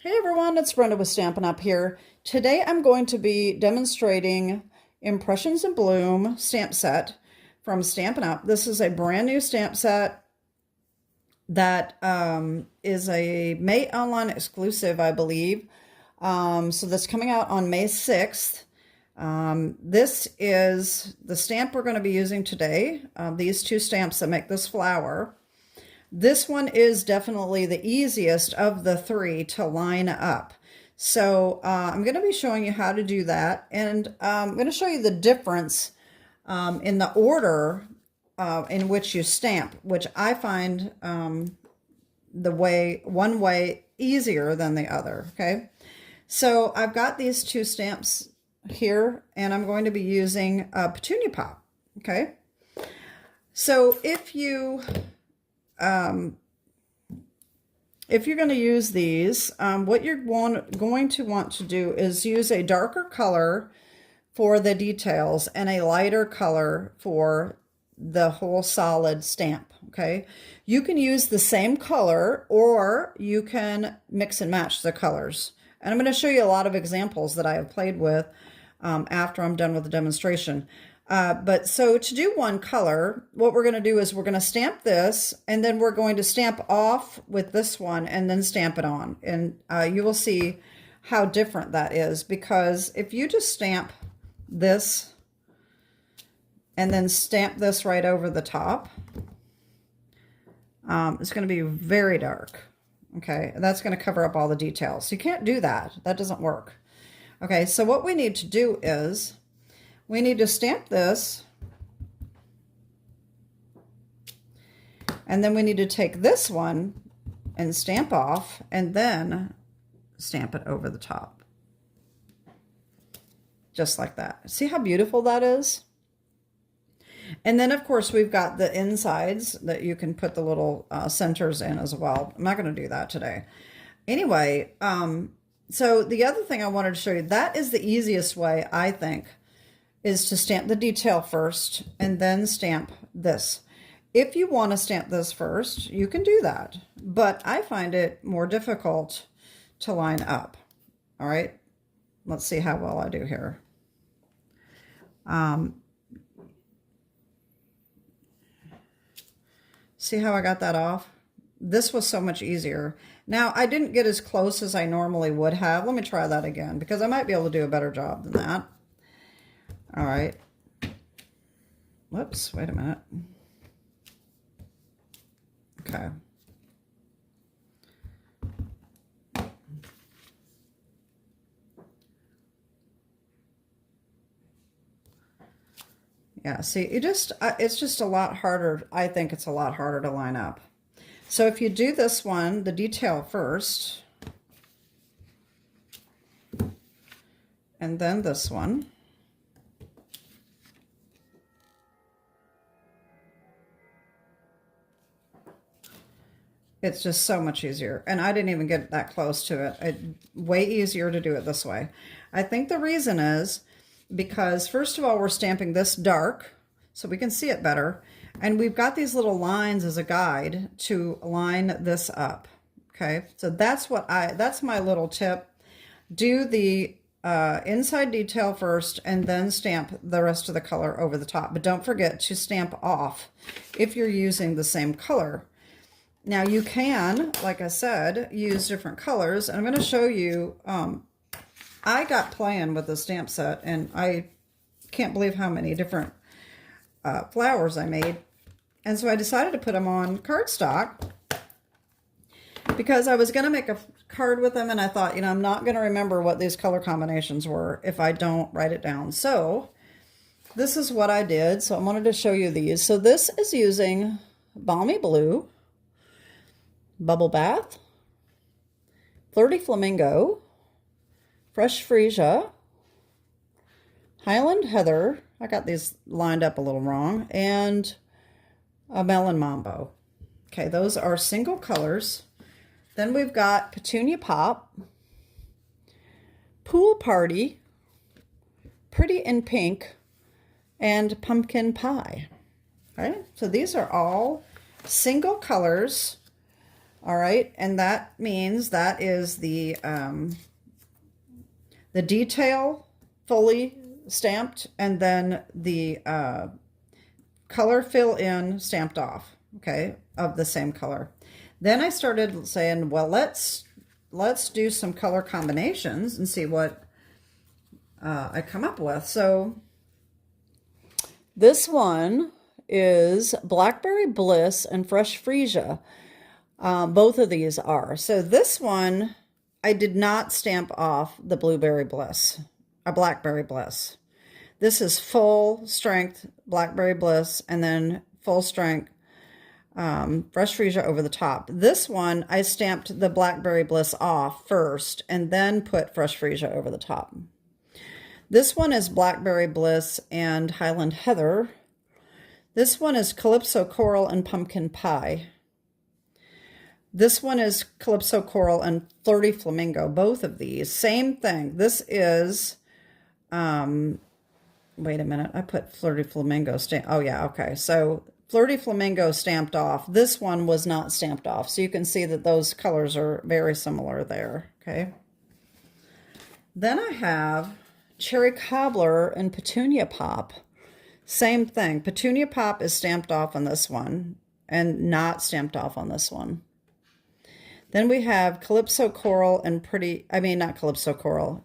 Hey everyone, it's Brenda with Stampin' Up here. Today I'm going to be demonstrating Impressions in Bloom stamp set from Stampin' Up. This is a brand new stamp set that is a May online exclusive, I believe. So that's coming out on May 6th. This is the stamp we're going to be using today. These two stamps that make this flower. This one is definitely the easiest of the three to line up. So I'm going to be showing you how to do that. And I'm going to show you the difference in the order in which you stamp, which I find one way easier than the other. Okay. So I've got these two stamps here, and I'm going to be using Petunia Pop. Okay. So if you're going to use these, what you're going to want to do is use a darker color for the details and a lighter color for the whole solid stamp, okay? You can use the same color, or you can mix and match the colors. And I'm going to show you a lot of examples that I have played with after I'm done with the demonstration. But so to do one color, what we're going to do is we're going to stamp this, and then we're going to stamp off with this one and then stamp it on. And you will see how different that is, because if you just stamp this and then stamp this right over the top, it's going to be very dark. Okay, and that's going to cover up all the details. You can't do that. That doesn't work. Okay, so what we need to do is we need to stamp this, and then we need to take this one and stamp off, and then stamp it over the top. Just like that. See how beautiful that is? And then, of course, we've got the insides that you can put the little centers in as well. I'm not going to do that today. Anyway, so the other thing I wanted to show you, that is the easiest way, I think, is to stamp the detail first and then stamp this. If you want to stamp this first, you can do that, but I find it more difficult to line up. All right, let's see how well I do here. See how I got that off? This was so much easier. Now, I didn't get as close as I normally would have. Let me try that again, because I might be able to do a better job than that. All right. Whoops, wait a minute. Okay. Yeah, see, it's just a lot harder. I think it's a lot harder to line up. So if you do this one, the detail first, and then this one, it's just so much easier. And I didn't even get that close to it. Way easier to do it this way. I think the reason is because, first of all, we're stamping this dark so we can see it better. And we've got these little lines as a guide to line this up. Okay, so that's my little tip. Do the inside detail first and then stamp the rest of the color over the top. But don't forget to stamp off if you're using the same color. Now you can, like I said, use different colors. And I'm going to show you, I got playing with the stamp set, and I can't believe how many different flowers I made. And so I decided to put them on cardstock because I was going to make a card with them, and I thought, I'm not going to remember what these color combinations were if I don't write it down. So this is what I did. So I wanted to show you these. So this is using Balmy Blue, Bubble Bath, Flirty Flamingo, Fresh Freesia, Highland Heather, I got these lined up a little wrong, and a Melon Mambo. Okay, those are single colors. Then we've got Petunia Pop, Pool Party, Pretty in Pink, and Pumpkin Pie. All right, so these are all single colors All right, and that means that is the detail fully stamped, and then the color fill in stamped off, okay, of the same color. Then I started saying, well, let's do some color combinations and see what I come up with. So this one is Blackberry Bliss and Fresh Freesia. Both of these are. So this one, I did not stamp off the Blueberry Bliss, a Blackberry Bliss. This is full strength Blackberry Bliss and then full strength Fresh Freesia over the top. This one, I stamped the Blackberry Bliss off first and then put Fresh Freesia over the top. This one is Blackberry Bliss and Highland Heather. This one is Calypso Coral and Pumpkin Pie. This one is Calypso Coral and Flirty Flamingo. Both of these, same thing. This is, wait a minute, I put Flirty Flamingo stamp. Oh yeah, okay. So Flirty Flamingo stamped off. This one was not stamped off. So you can see that those colors are very similar there, okay? Then I have Cherry Cobbler and Petunia Pop. Same thing. Petunia Pop is stamped off on this one and not stamped off on this one. Then we have Calypso Coral and not Calypso Coral,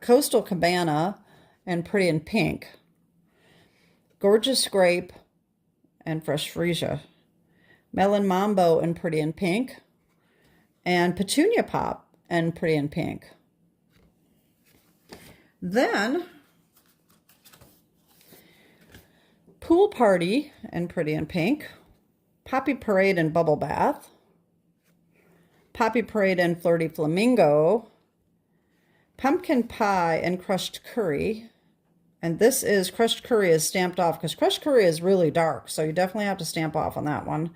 Coastal Cabana and Pretty in Pink. Gorgeous Grape and Fresh Freesia. Melon Mambo and Pretty in Pink. And Petunia Pop and Pretty in Pink. Then Pool Party and Pretty in Pink. Poppy Parade and Bubble Bath. Poppy Parade and Flirty Flamingo, Pumpkin Pie and Crushed Curry. And this is, Crushed Curry is stamped off because Crushed Curry is really dark, so you definitely have to stamp off on that one.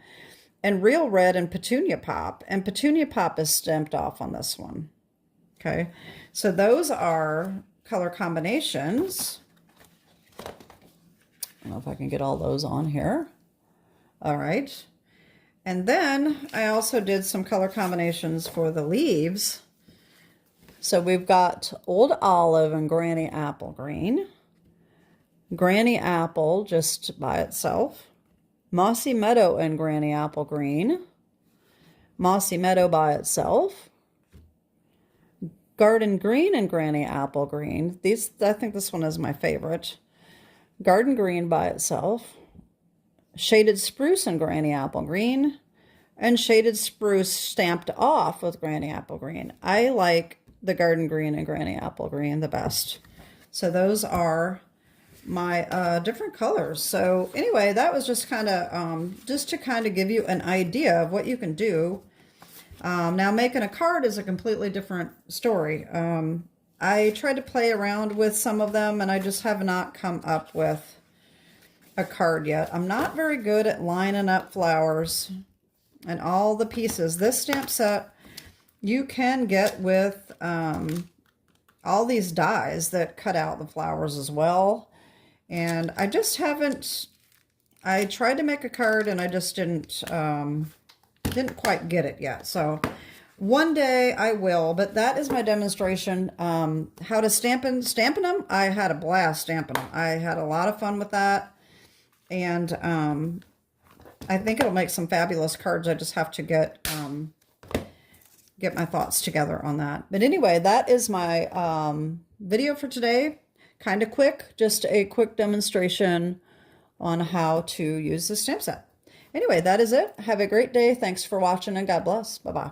And Real Red and Petunia Pop, and Petunia Pop is stamped off on this one. Okay, so those are color combinations. I don't know if I can get all those on here. All right. And then I also did some color combinations for the leaves. So we've got Old Olive and Granny Apple Green. Granny Apple just by itself. Mossy Meadow and Granny Apple Green. Mossy Meadow by itself. Garden Green and Granny Apple Green. I think this one is my favorite. Garden Green by itself. Shaded Spruce and Granny Apple Green, and Shaded Spruce stamped off with Granny Apple Green. I like the Garden Green and Granny Apple Green the best. So those are my different colors. So anyway, that was just kind of just to kind of give you an idea of what you can do. Now making a card is a completely different story. I tried to play around with some of them, and I just have not come up with a card yet. I'm not very good at lining up flowers and all the pieces. This stamp set you can get with all these dies that cut out the flowers as well. And I just haven't, I tried to make a card and I just didn't quite get it yet. So one day I will, but that is my demonstration. How to stampin' them. I had a blast stamping them. I had a lot of fun with that. And I think it'll make some fabulous cards. I just have to get my thoughts together on that. But anyway, that is my video for today. Kind of quick, just a quick demonstration on how to use the stamp set. Anyway, that is it. Have a great day. Thanks for watching and God bless. Bye-bye.